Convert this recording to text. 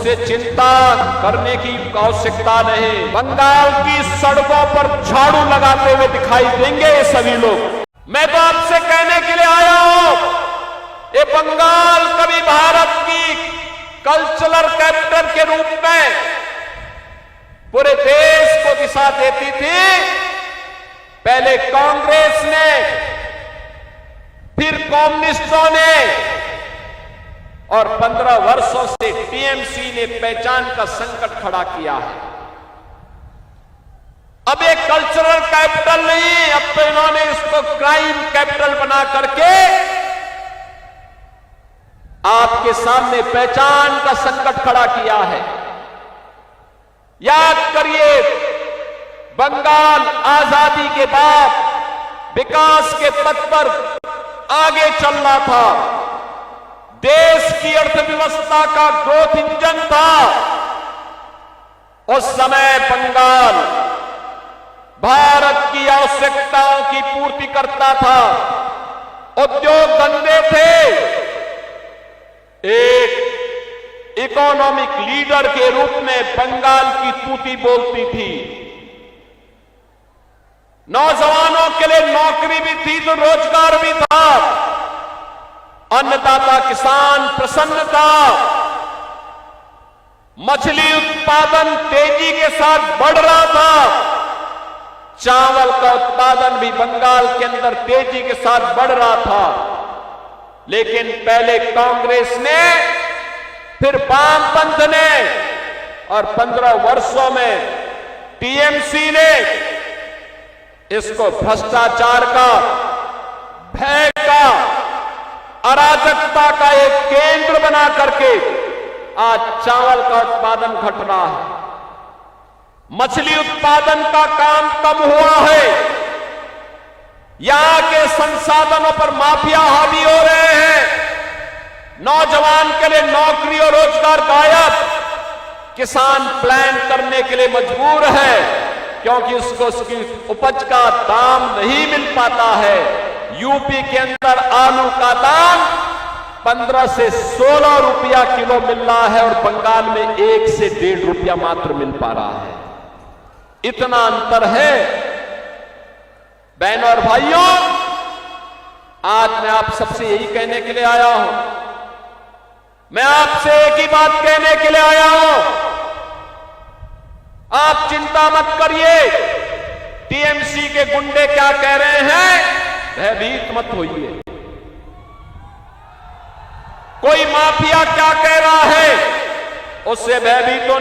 उससे चिंता करने की आवश्यकता नहीं। बंगाल की सड़कों पर झाड़ू लगाते हुए दिखाई देंगे ये सभी लोग। मैं तो आपसे कहने के लिए आया हूं, ये बंगाल कभी भारत की कल्चरल कैपिटल के रूप में पूरे देश को दिशा देती थी। पहले कांग्रेस ने, फिर कम्युनिस्टों ने, और 15 वर्षों से टीएमसी ने पहचान का संकट खड़ा किया है। अब एक कल्चरल कैपिटल नहीं, अब तो इन्होंने इसको क्राइम कैपिटल बना करके आपके सामने पहचान का संकट खड़ा किया है। याद करिए, बंगाल आजादी के बाद विकास के पथ पर आगे चल रहा था, देश की अर्थव्यवस्था का ग्रोथ इंजन था। उस समय बंगाल भारत की आवश्यकताओं की पूर्ति करता था, उद्योग धंधे थे। एक इकोनॉमिक लीडर के रूप में बंगाल की तूती बोलती थी। नौजवानों के लिए नौकरी भी थी तो रोजगार भी था। अन्नदाता किसान प्रसन्न था। मछली उत्पादन तेजी के साथ बढ़ रहा था। चावल का उत्पादन भी बंगाल के अंदर तेजी के साथ बढ़ रहा था। लेकिन पहले कांग्रेस ने, फिर वामपंथ ने, और 15 वर्षों में टीएमसी ने इसको भ्रष्टाचार का, भय का, अराजकता का एक केंद्र बना करके आज चावल का उत्पादन घट रहा है। मछली उत्पादन का काम कम हुआ है। यहां के संसाधनों पर माफिया हावी हो रहे हैं। नौजवान के लिए नौकरी और रोजगार गायब। किसान प्लान करने के लिए मजबूर है क्योंकि उसको उसकी उपज का दाम नहीं मिल पाता है। यूपी के अंदर आलू का दाम 15 से 16 रुपया किलो मिल रहा है और बंगाल में 1 से 1.5 रुपया मात्र मिल पा रहा है। इतना अंतर है। बहनों और भाइयों, आज मैं आप सबसे यही कहने के लिए आया हूं, मैं आपसे एक ही बात कहने के लिए आया हूं, आप चिंता मत करिए। टीएमसी के गुंडे क्या कह रहे हैं, भयभीत मत होइए। कोई माफिया क्या कह रहा है, उससे भयभीत होने